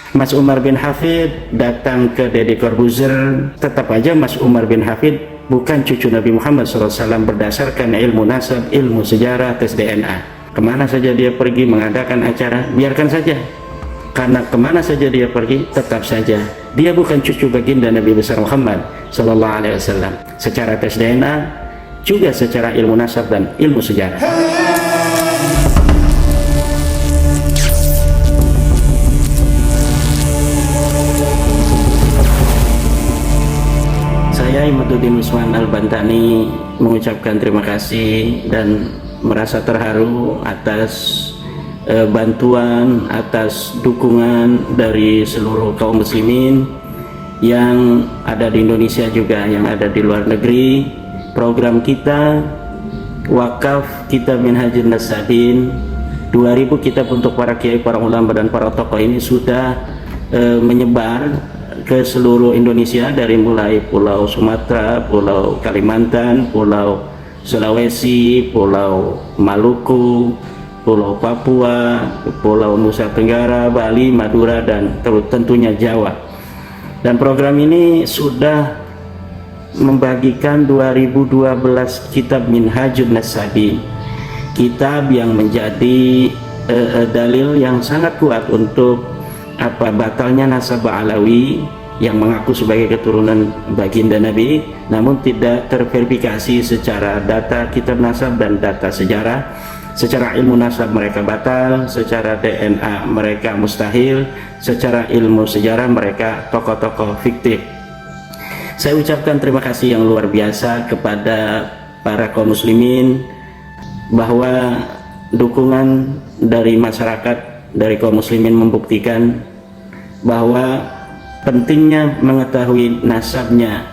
Mas Umar bin Hafid datang ke Deddy Corbuzier, tetap aja Mas Umar bin Hafid bukan cucu Nabi Muhammad SAW berdasarkan ilmu nasab, ilmu sejarah, tes DNA. Kemana saja dia pergi mengadakan acara, biarkan saja. Karena kemana saja dia pergi, tetap saja dia bukan cucu baginda Nabi besar Muhammad SAW. Secara tes DNA, juga secara ilmu nasab dan ilmu sejarah. Saya Imaduddin Usman Al-Bantani mengucapkan terima kasih dan merasa terharu atas bantuan, atas dukungan dari seluruh kaum muslimin yang ada di Indonesia juga yang ada di luar negeri. Program kita Wakaf Kitab Minhajun Nasabin, 2000 kitab untuk para kiai, para ulama dan para tokoh ini sudah menyebar ke seluruh Indonesia, dari mulai Pulau Sumatera, Pulau Kalimantan, Pulau Sulawesi, Pulau Maluku, Pulau Papua, Pulau Nusa Tenggara, Bali, Madura, dan tentunya Jawa. Dan program ini sudah membagikan 2012 kitab Minhajun Nasabin, kitab yang menjadi dalil yang sangat kuat untuk batalnya nasab Alawi yang mengaku sebagai keturunan baginda Nabi, namun tidak terverifikasi secara data kitab nasab dan data sejarah. Secara ilmu nasab mereka batal, secara DNA mereka mustahil, secara ilmu sejarah mereka tokoh-tokoh fiktif. Saya ucapkan terima kasih yang luar biasa kepada para kaum muslimin, bahwa dukungan dari masyarakat, dari kaum muslimin membuktikan bahwa pentingnya mengetahui nasabnya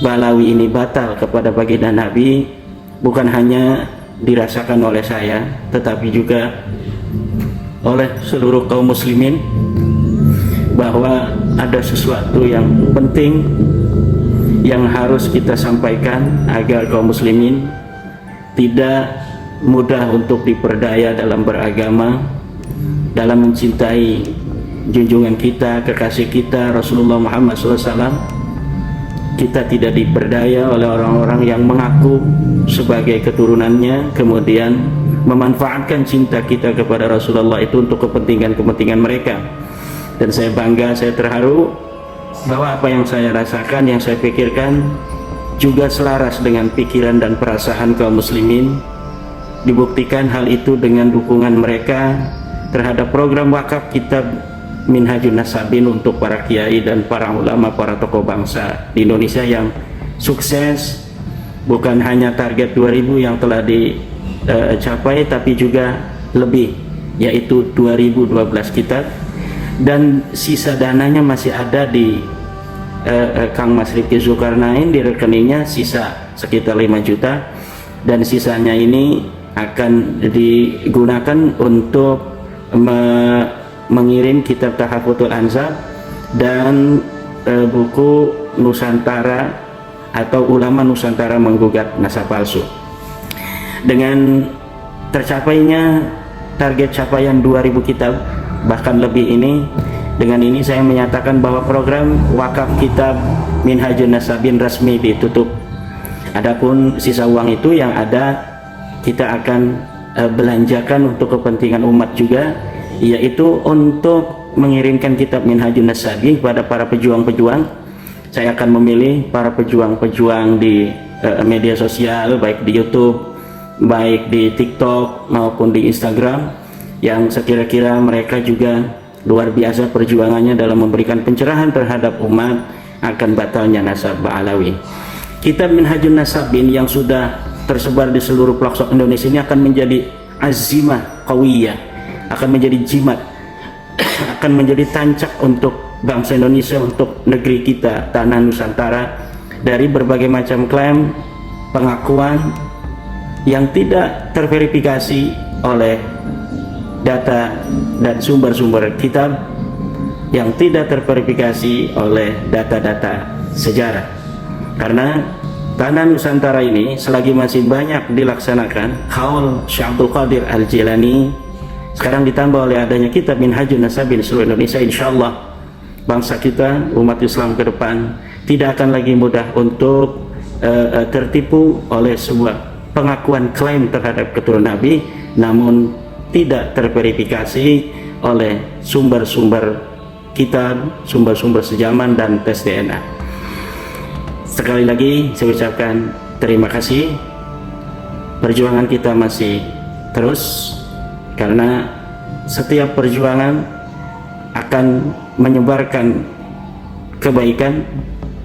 Balawi ini batal kepada baginda Nabi bukan hanya dirasakan oleh saya, tetapi juga oleh seluruh kaum muslimin, bahwa ada sesuatu yang penting yang harus kita sampaikan agar kaum muslimin tidak mudah untuk diperdaya dalam beragama, dalam mencintai junjungan kita, kekasih kita Rasulullah Muhammad SAW. Kita tidak diperdaya oleh orang-orang yang mengaku sebagai keturunannya, kemudian memanfaatkan cinta kita kepada Rasulullah itu untuk kepentingan-kepentingan mereka. Dan saya bangga, saya terharu bahwa apa yang saya rasakan, yang saya pikirkan juga selaras dengan pikiran dan perasaan kaum muslimin. Dibuktikan hal itu dengan dukungan mereka terhadap program wakaf kitab Minhajun Nasabin untuk para kiai dan para ulama, para tokoh bangsa di Indonesia yang sukses. Bukan hanya target 2000 yang telah dicapai, tapi juga lebih, yaitu 2012 kitab, dan sisa dananya masih ada di Kang Mas Rifki Zulkarnain, di rekeningnya sisa sekitar 5 juta, dan sisanya ini akan digunakan untuk mengirim kitab Tahaffudzul Ansab dan buku Nusantara atau Ulama Nusantara Menggugat Nasab Palsu. Dengan tercapainya target capaian 2000 kitab, bahkan lebih ini, dengan ini saya menyatakan bahwa program wakaf kitab Minhajun Nasabin resmi ditutup. Adapun sisa uang itu yang ada, kita akan belanjakan untuk kepentingan umat juga, yaitu untuk mengirimkan kitab Minhajun Nasabin kepada para pejuang-pejuang. Saya akan memilih para pejuang-pejuang di media sosial, baik di YouTube, baik di TikTok maupun di Instagram, yang sekira-kira mereka juga luar biasa perjuangannya dalam memberikan pencerahan terhadap umat akan batalnya nasab Alawi. Kitab Minhajun Nasabin yang sudah tersebar di seluruh pelosok Indonesia ini akan menjadi azimah qawiyah, akan menjadi jimat, akan menjadi tancap untuk bangsa Indonesia, untuk negeri kita, tanah Nusantara, dari berbagai macam klaim, pengakuan yang tidak terverifikasi oleh data dan sumber-sumber kitab, yang tidak terverifikasi oleh data-data sejarah. Karena tanah Nusantara ini selagi masih banyak dilaksanakan Qaul Syekh Abdul Qadir Al-Jilani, sekarang ditambah oleh adanya kitab Minhajun Nasabin seluruh Indonesia, insya Allah bangsa kita, umat Islam ke depan tidak akan lagi mudah untuk tertipu oleh sebuah pengakuan klaim terhadap keturunan Nabi namun tidak terverifikasi oleh sumber-sumber kitab, sumber-sumber sejaman dan tes DNA. Sekali lagi saya ucapkan terima kasih. Perjuangan kita masih terus, karena setiap perjuangan akan menyebarkan kebaikan.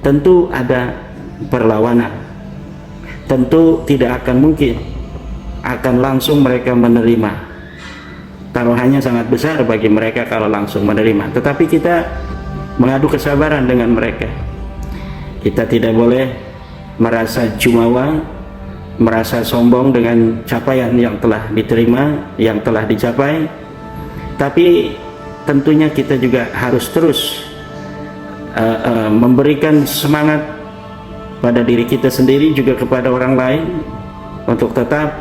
Tentu ada perlawanan, tentu tidak akan mungkin akan langsung mereka menerima. Taruhannya sangat besar bagi mereka kalau langsung menerima, tetapi kita mengadu kesabaran dengan mereka. Kita tidak boleh merasa jumawa, merasa sombong dengan capaian yang telah diterima, yang telah dicapai. Tapi tentunya kita juga harus terus memberikan semangat pada diri kita sendiri juga kepada orang lain untuk tetap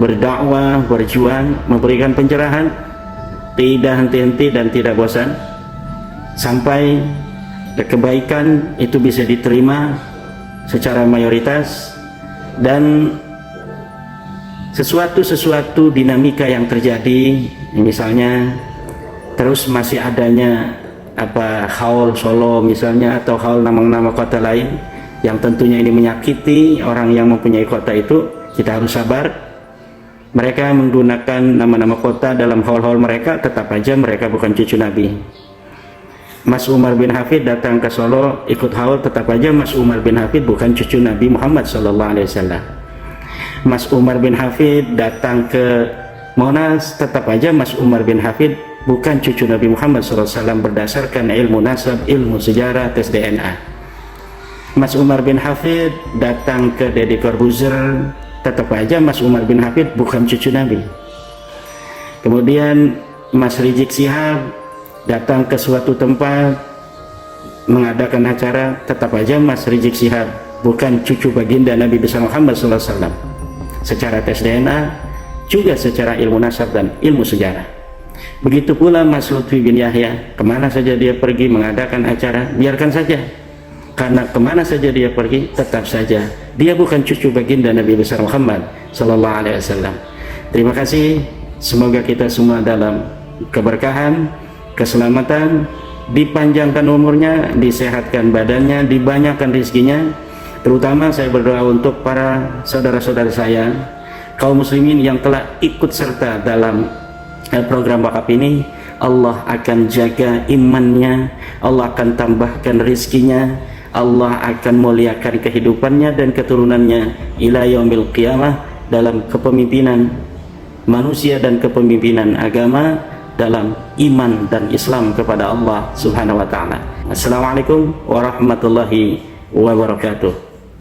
berdakwah, berjuang, memberikan pencerahan, tidak henti-henti dan tidak bosan sampai kebaikan itu bisa diterima secara mayoritas. Dan sesuatu dinamika yang terjadi, misalnya terus masih adanya haul Solo misalnya, atau haul nama-nama kota lain yang tentunya ini menyakiti orang yang mempunyai kota itu, kita harus sabar. Mereka menggunakan nama-nama kota dalam haul-haul mereka, tetap aja mereka bukan cucu Nabi. Mas Umar bin Hafid datang ke Solo ikut haul, tetap aja Mas Umar bin Hafid bukan cucu Nabi Muhammad SAW. Mas Umar bin Hafid datang ke Monas, tetap aja Mas Umar bin Hafid bukan cucu Nabi Muhammad SAW berdasarkan ilmu nasab, ilmu sejarah, tes DNA. Mas Umar bin Hafid datang ke Deddy Corbuzier, tetap aja Mas Umar bin Hafid bukan cucu Nabi. Kemudian Mas Rizik Sihab datang ke suatu tempat mengadakan acara, tetap aja Mas Rizik Sihab bukan cucu baginda Nabi besar Muhammad SAW secara tes DNA, juga secara ilmu nasab dan ilmu sejarah. Begitu pula Mas Lutfi bin Yahya, kemana saja dia pergi mengadakan acara, biarkan saja, karena kemana saja dia pergi tetap saja dia bukan cucu baginda Nabi besar Muhammad SAW. Terima kasih, semoga kita semua dalam keberkahan, keselamatan, dipanjangkan umurnya, disehatkan badannya, dibanyakkan rezekinya. Terutama saya berdoa untuk para saudara-saudara saya kaum muslimin yang telah ikut serta dalam program wakaf ini. Allah akan jaga imannya, Allah akan tambahkan rezekinya, Allah akan muliakan kehidupannya dan keturunannya ila yaumil qiyamah dalam kepemimpinan manusia dan kepemimpinan agama, dalam iman dan Islam kepada Allah Subhanahu wa taala. Assalamualaikum warahmatullahi wabarakatuh.